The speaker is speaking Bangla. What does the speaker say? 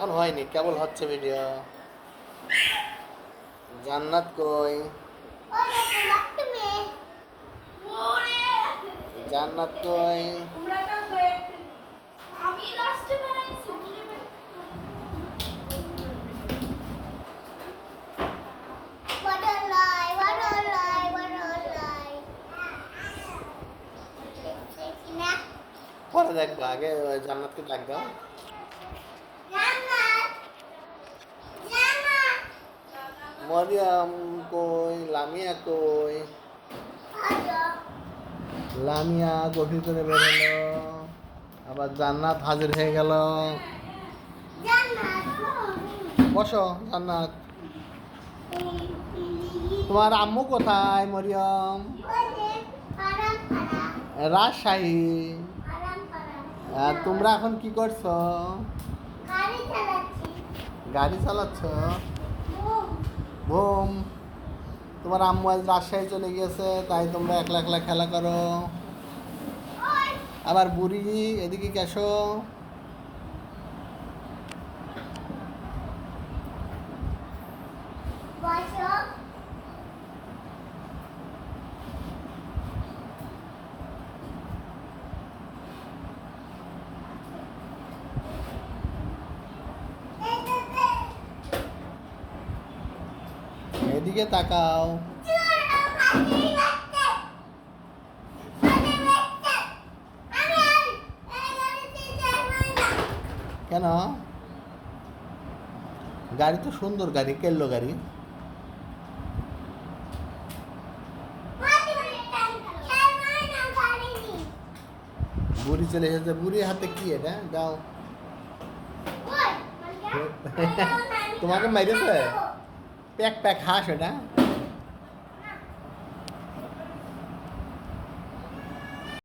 এখন হয়নি, কেবল হচ্ছে ভিডিও। জান্নাত কই? জান্নাত কই? পরে দেখবো, আগে জান্নাতকে ডাক দাও। মরিয়ম কই? লামিয়া কই? লামিয়া গভীর করে বেরোলো, আবার জান্নাত হাজির হয়ে গেল। বসো জান্নাত। তোমার আম্মু কোথায় মরিয়ম? রাজশাহী। আর তোমরা এখন কি করছো? গাড়ি চালাচ্ছ? ঘুম। তোমার আম্মু আজ রাজশাহী চলে গিয়েছে, তাই তোমরা একলা একলা খেলা করো। আবার বুড়ি এদিকে কেসো। এদিকে তাকাও। কেন? গাড়ি তো সুন্দর গাড়ি, কেল্লো গাড়ি। বুড়ি চলে এসেছে, বুড়ির হাতে কি এটা? দাও। তোমাকে মেরেছে? প্যাক প্যাক হাস এটা।